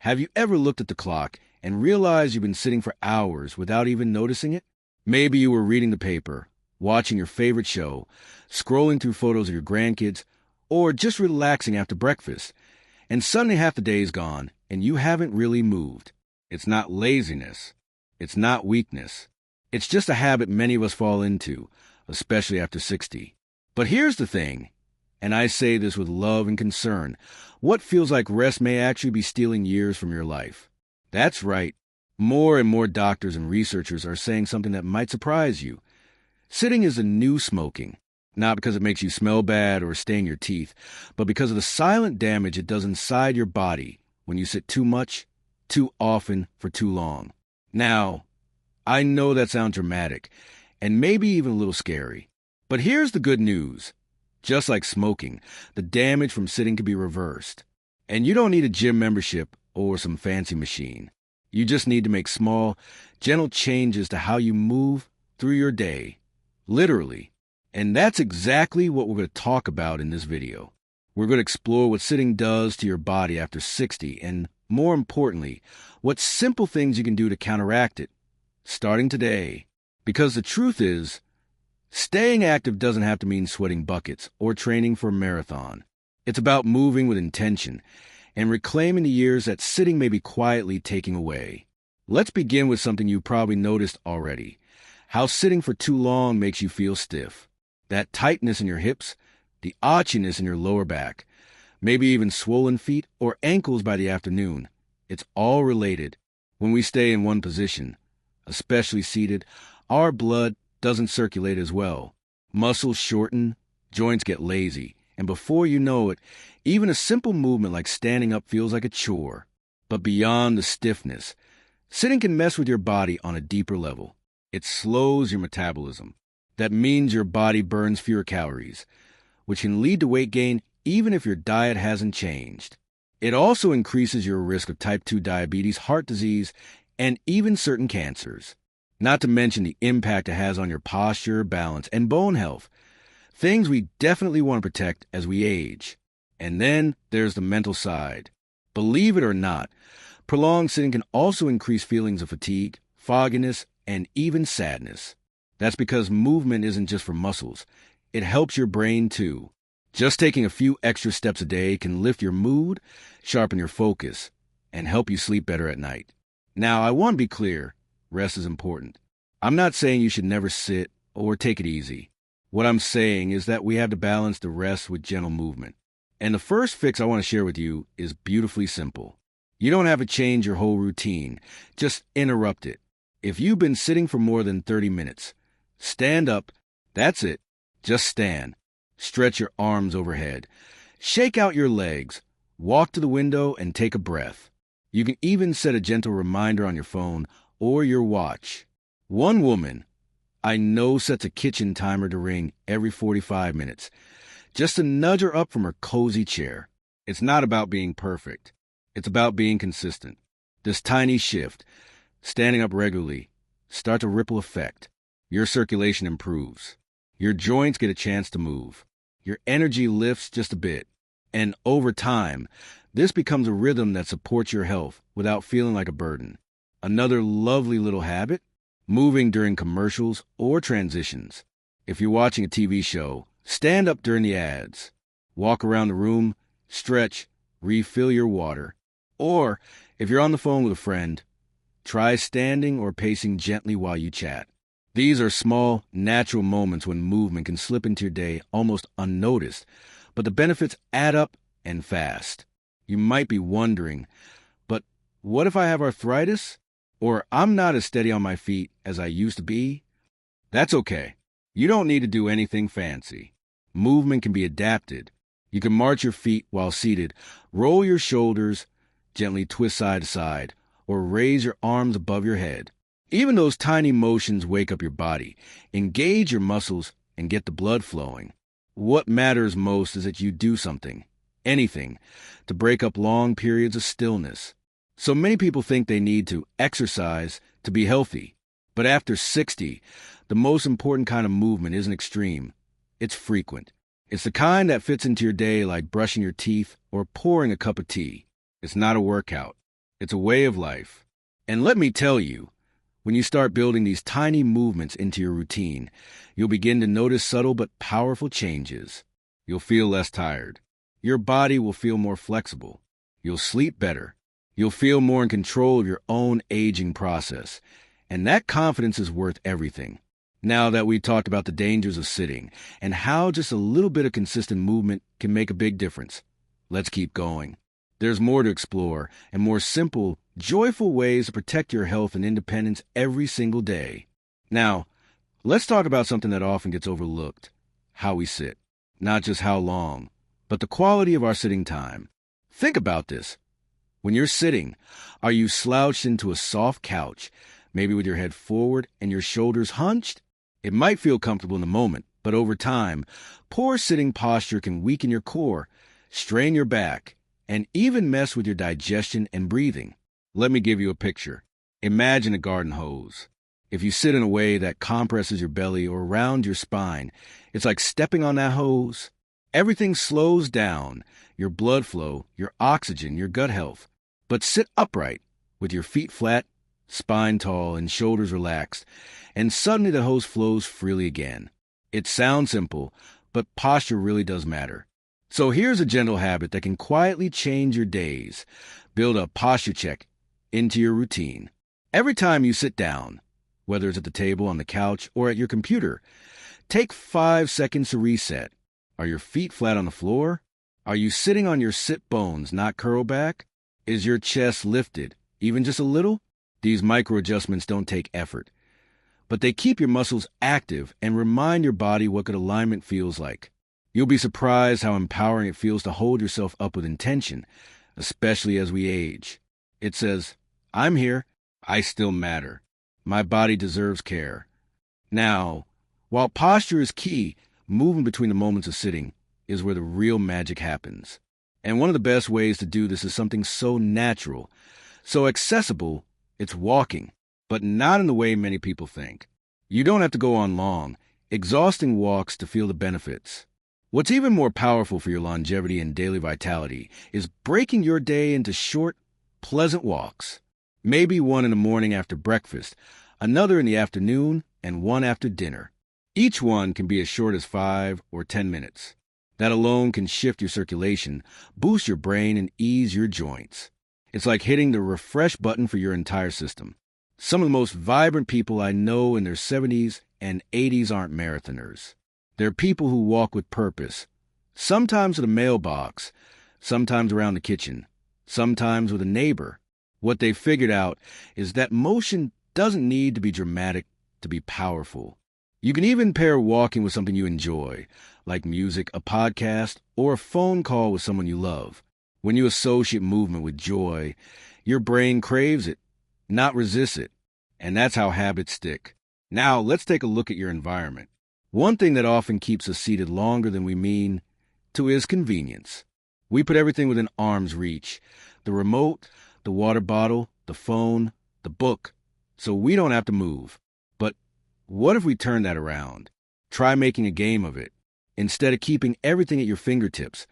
Have you ever looked at the clock and realized you've been sitting for hours without even noticing it? Maybe you were reading the paper, watching your favorite show, scrolling through photos of your grandkids, or just relaxing after breakfast, and suddenly half the day is gone and you haven't really moved. It's not laziness. It's not weakness. It's just a habit many of us fall into, especially after 60. But here's the thing, and I say this with love and concern, what feels like rest may actually be stealing years from your life. That's right. More and more doctors and researchers are saying something that might surprise you. Sitting is the new smoking, not because it makes you smell bad or stain your teeth, but because of the silent damage it does inside your body when you sit too much, too often, for too long. Now, I know that sounds dramatic, and maybe even a little scary. But here's the good news. Just like smoking, the damage from sitting can be reversed. And you don't need a gym membership or some fancy machine. You just need to make small, gentle changes to how you move through your day. Literally. And that's exactly what we're going to talk about in this video. We're going to explore what sitting does to your body after 60, and more importantly, what simple things you can do to counteract it, starting today. Because the truth is, staying active doesn't have to mean sweating buckets or training for a marathon. It's about moving with intention and reclaiming the years that sitting may be quietly taking away. Let's begin with something you probably noticed already. How sitting for too long makes you feel stiff. That tightness in your hips, the archiness in your lower back, maybe even swollen feet or ankles by the afternoon. It's all related. When we stay in one position, especially seated, our blood doesn't circulate as well. Muscles shorten, joints get lazy, and before you know it, even a simple movement like standing up feels like a chore. But beyond the stiffness, sitting can mess with your body on a deeper level. It slows your metabolism. That means your body burns fewer calories, which can lead to weight gain even if your diet hasn't changed. It also increases your risk of type 2 diabetes, heart disease, and even certain cancers. Not to mention the impact it has on your posture, balance, and bone health. Things we definitely want to protect as we age. And then there's the mental side. Believe it or not, prolonged sitting can also increase feelings of fatigue, fogginess, and even sadness. That's because movement isn't just for muscles. It helps your brain too. Just taking a few extra steps a day can lift your mood, sharpen your focus, and help you sleep better at night. Now, I want to be clear, rest is important. I'm not saying you should never sit or take it easy. What I'm saying is that we have to balance the rest with gentle movement. And the first fix I want to share with you is beautifully simple. You don't have to change your whole routine. Just interrupt it. If you've been sitting for more than 30 minutes, stand up. That's it. Just stand. Stretch your arms overhead. Shake out your legs. Walk to the window and take a breath. You can even set a gentle reminder on your phone or your watch. One woman I know sets a kitchen timer to ring every 45 minutes, just to nudge her up from her cozy chair. It's not about being perfect. It's about being consistent. This tiny shift, standing up regularly, starts a ripple effect. Your circulation improves. Your joints get a chance to move. Your energy lifts just a bit. And over time, this becomes a rhythm that supports your health without feeling like a burden. Another lovely little habit, moving during commercials or transitions. If you're watching a TV show, stand up during the ads. Walk around the room, stretch, refill your water. Or, if you're on the phone with a friend, try standing or pacing gently while you chat. These are small, natural moments when movement can slip into your day almost unnoticed, but the benefits add up and fast. You might be wondering, but what if I have arthritis? Or I'm not as steady on my feet as I used to be? That's okay. You don't need to do anything fancy. Movement can be adapted. You can march your feet while seated, roll your shoulders, gently twist side to side, or raise your arms above your head. Even those tiny motions wake up your body, engage your muscles, and get the blood flowing. What matters most is that you do something, anything, to break up long periods of stillness. So many people think they need to exercise to be healthy. But after 60, the most important kind of movement isn't extreme. It's frequent. It's the kind that fits into your day like brushing your teeth or pouring a cup of tea. It's not a workout. It's a way of life. And let me tell you, when you start building these tiny movements into your routine, you'll begin to notice subtle but powerful changes. You'll feel less tired. Your body will feel more flexible. You'll sleep better. You'll feel more in control of your own aging process. And that confidence is worth everything. Now that we've talked about the dangers of sitting and how just a little bit of consistent movement can make a big difference, let's keep going. There's more to explore and more simple, joyful ways to protect your health and independence every single day. Now, let's talk about something that often gets overlooked: how we sit. Not just how long, but the quality of our sitting time. Think about this. When you're sitting, are you slouched into a soft couch, maybe with your head forward and your shoulders hunched? It might feel comfortable in the moment, but over time, poor sitting posture can weaken your core, strain your back, and even mess with your digestion and breathing. Let me give you a picture. Imagine a garden hose. If you sit in a way that compresses your belly or around your spine, it's like stepping on that hose. Everything slows down: your blood flow, your oxygen, your gut health. But sit upright, with your feet flat, spine tall, and shoulders relaxed, and suddenly the hose flows freely again. It sounds simple, but posture really does matter. So here's a gentle habit that can quietly change your days. Build a posture check into your routine. Every time you sit down, whether it's at the table, on the couch, or at your computer, take 5 seconds to reset. Are your feet flat on the floor? Are you sitting on your sit bones, not curl back? Is your chest lifted, even just a little? These micro adjustments don't take effort, but they keep your muscles active and remind your body what good alignment feels like. You'll be surprised how empowering it feels to hold yourself up with intention, especially as we age. It says, I'm here, I still matter. My body deserves care. Now, while posture is key, moving between the moments of sitting is where the real magic happens. And one of the best ways to do this is something so natural, so accessible. It's walking, but not in the way many people think. You don't have to go on long, exhausting walks to feel the benefits. What's even more powerful for your longevity and daily vitality is breaking your day into short, pleasant walks. Maybe one in the morning after breakfast, another in the afternoon, and one after dinner. Each one can be as short as 5 or 10 minutes. That alone can shift your circulation, boost your brain, and ease your joints. It's like hitting the refresh button for your entire system. Some of the most vibrant people I know in their 70s and 80s aren't marathoners. They're people who walk with purpose, sometimes with a mailbox, sometimes around the kitchen, sometimes with a neighbor. What they figured out is that motion doesn't need to be dramatic to be powerful. You can even pair walking with something you enjoy, like music, a podcast, or a phone call with someone you love. When you associate movement with joy, your brain craves it, not resists it. And that's how habits stick. Now, let's take a look at your environment. One thing that often keeps us seated longer than we mean to is convenience. We put everything within arm's reach: the remote, the water bottle, the phone, the book, so we don't have to move. But what if we turn that around? Try making a game of it. Instead of keeping everything at your fingertips,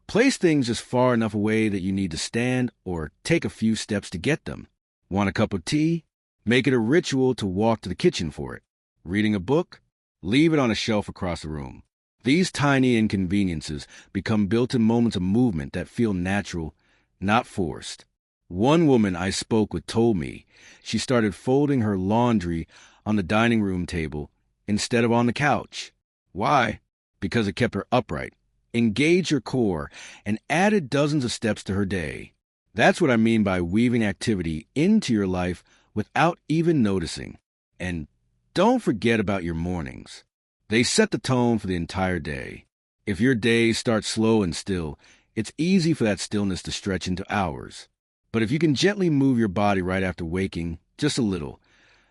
place things just far enough away that you need to stand or take a few steps to get them. Want a cup of tea? Make it a ritual to walk to the kitchen for it. Reading a book? Leave it on a shelf across the room. These tiny inconveniences become built-in moments of movement that feel natural, not forced. One woman I spoke with told me she started folding her laundry on the dining room table instead of on the couch. Why? Because it kept her upright, engaged her core, and added dozens of steps to her day. That's what I mean by weaving activity into your life without even noticing. And don't forget about your mornings. They set the tone for the entire day. If your day starts slow and still, it's easy for that stillness to stretch into hours. But if you can gently move your body right after waking, just a little,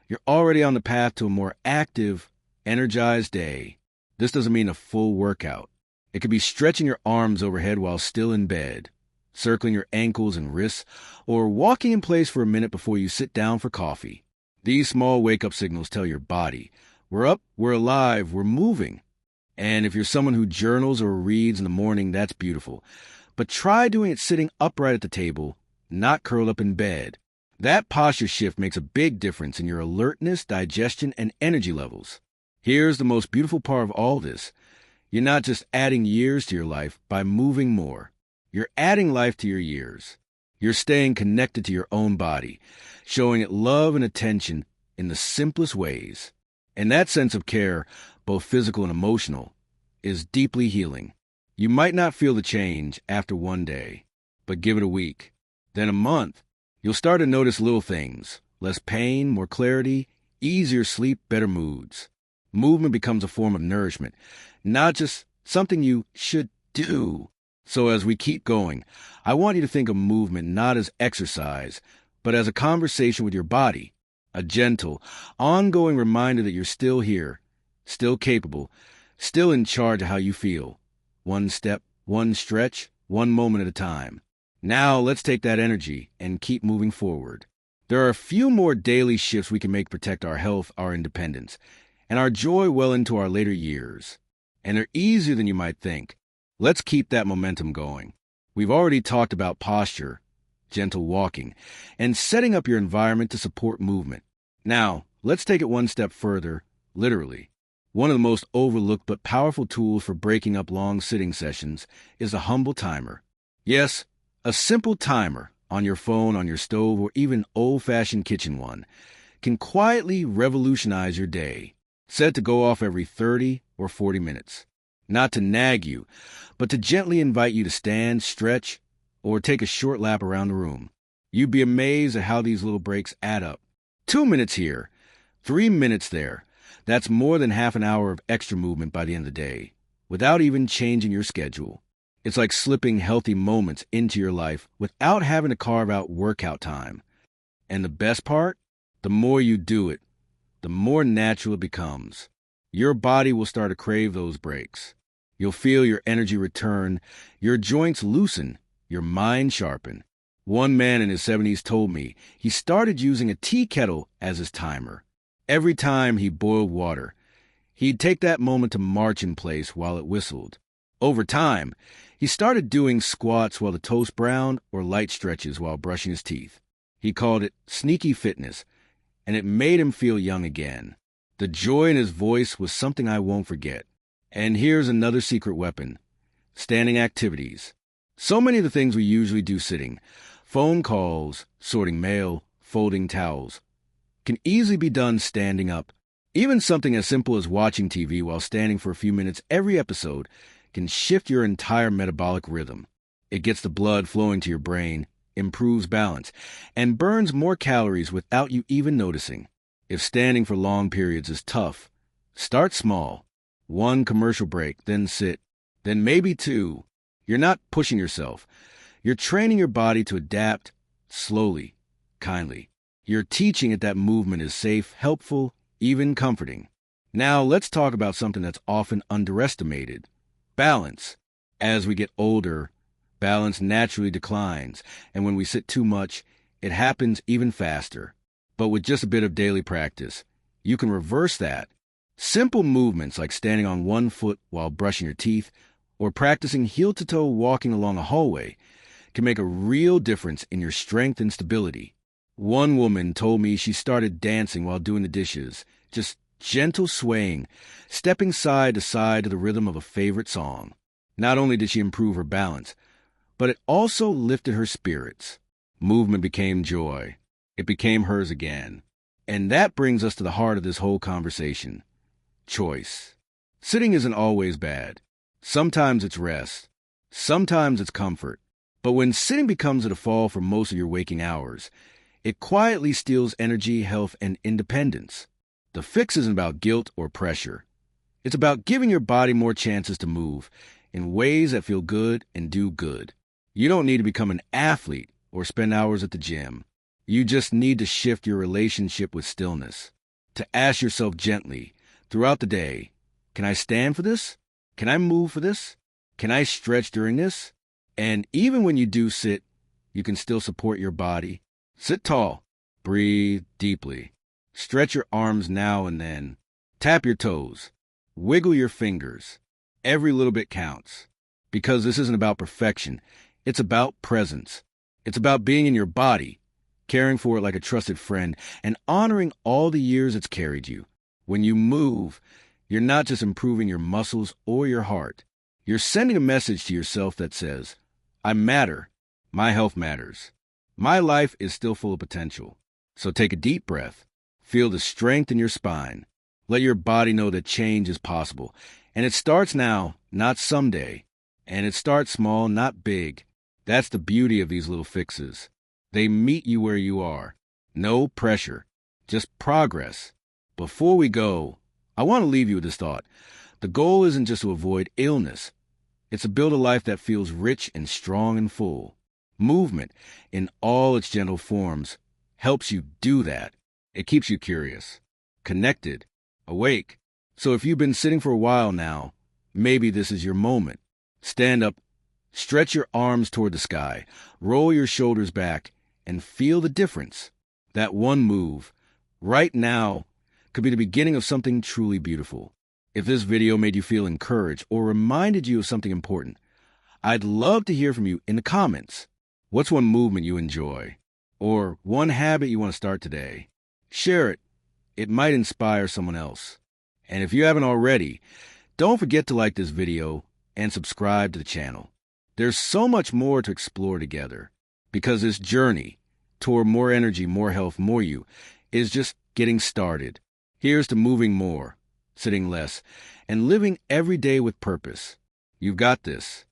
you're already on the path to a more active, energized day. This doesn't mean a full workout. It could be stretching your arms overhead while still in bed, circling your ankles and wrists, or walking in place for a minute before you sit down for coffee. These small wake-up signals tell your body, we're up, we're alive, we're moving. And if you're someone who journals or reads in the morning, that's beautiful. But try doing it sitting upright at the table, not curled up in bed. That posture shift makes a big difference in your alertness, digestion, and energy levels. Here's the most beautiful part of all this. You're not just adding years to your life by moving more. You're adding life to your years. You're staying connected to your own body, showing it love and attention in the simplest ways. And that sense of care, both physical and emotional, is deeply healing. You might not feel the change after one day, but give it a week, then a month. You'll start to notice little things: less pain, more clarity, easier sleep, better moods. Movement becomes a form of nourishment, not just something you should do. So as we keep going, I want you to think of movement not as exercise, but as a conversation with your body, a gentle, ongoing reminder that you're still here, still capable, still in charge of how you feel. One step, one stretch, one moment at a time. Now let's take that energy and keep moving forward. There are a few more daily shifts we can make to protect our health, our independence, and our joy well into our later years. And they're easier than you might think. Let's keep that momentum going. We've already talked about posture, gentle walking, and setting up your environment to support movement. Now, let's take it one step further, literally. One of the most overlooked but powerful tools for breaking up long sitting sessions is a humble timer. Yes, a simple timer on your phone, on your stove, or even old-fashioned kitchen one can quietly revolutionize your day. Set to go off every 30 or 40 minutes. Not to nag you, but to gently invite you to stand, stretch, or take a short lap around the room. You'd be amazed at how these little breaks add up. 2 minutes here, 3 minutes there. That's more than half an hour of extra movement by the end of the day, without even changing your schedule. It's like slipping healthy moments into your life without having to carve out workout time. And the best part? The more you do it, the more natural it becomes. Your body will start to crave those breaks. You'll feel your energy return, your joints loosen, your mind sharpen. One man in his 70s told me he started using a tea kettle as his timer. Every time he boiled water, he'd take that moment to march in place while it whistled. Over time, he started doing squats while the toast browned or light stretches while brushing his teeth. He called it sneaky fitness, and it made him feel young again. The joy in his voice was something I won't forget. And here's another secret weapon: standing activities. So many of the things we usually do sitting, phone calls, sorting mail, folding towels, can easily be done standing up. Even something as simple as watching TV while standing for a few minutes every episode can shift your entire metabolic rhythm. It gets the blood flowing to your brain, improves balance, and burns more calories without you even noticing. If standing for long periods is tough, start small. 1 commercial break, then sit, then maybe 2. You're not pushing yourself. You're training your body to adapt slowly, kindly. You're teaching it that movement is safe, helpful, even comforting. Now let's talk about something that's often underestimated: balance. As we get older, balance naturally declines, and when we sit too much, it happens even faster. But with just a bit of daily practice, you can reverse that. Simple movements like standing on one foot while brushing your teeth or practicing heel-to-toe walking along a hallway can make a real difference in your strength and stability. One woman told me she started dancing while doing the dishes, just gentle swaying, stepping side to side to the rhythm of a favorite song. Not only did she improve her balance, but it also lifted her spirits. Movement became joy. It became hers again. And that brings us to the heart of this whole conversation: choice. Sitting isn't always bad. Sometimes it's rest. Sometimes it's comfort. But when sitting becomes a default for most of your waking hours, it quietly steals energy, health, and independence. The fix isn't about guilt or pressure. It's about giving your body more chances to move in ways that feel good and do good. You don't need to become an athlete or spend hours at the gym. You just need to shift your relationship with stillness, to ask yourself gently throughout the day, can I stand for this? Can I move for this? Can I stretch during this? And even when you do sit, you can still support your body. Sit tall. Breathe deeply. Stretch your arms now and then. Tap your toes. Wiggle your fingers. Every little bit counts. Because this isn't about perfection. It's about presence. It's about being in your body, caring for it like a trusted friend, and honoring all the years it's carried you. When you move, you're not just improving your muscles or your heart. You're sending a message to yourself that says, I matter. My health matters. My life is still full of potential. So take a deep breath. Feel the strength in your spine. Let your body know that change is possible. And it starts now, not someday. And it starts small, not big. That's the beauty of these little fixes. They meet you where you are. No pressure, just progress. Before we go, I want to leave you with this thought. The goal isn't just to avoid illness. It's to build a life that feels rich and strong and full. Movement, in all its gentle forms, helps you do that. It keeps you curious, connected, awake. So if you've been sitting for a while now, maybe this is your moment. Stand up, stretch your arms toward the sky, roll your shoulders back, and feel the difference. That one move, right now, could be the beginning of something truly beautiful. If this video made you feel encouraged or reminded you of something important, I'd love to hear from you in the comments. What's one movement you enjoy? Or one habit you want to start today? Share it. It might inspire someone else. And if you haven't already, don't forget to like this video and subscribe to the channel. There's so much more to explore together, because this journey toward more energy, more health, more you is just getting started. Here's to moving more, sitting less, and living every day with purpose. You've got this.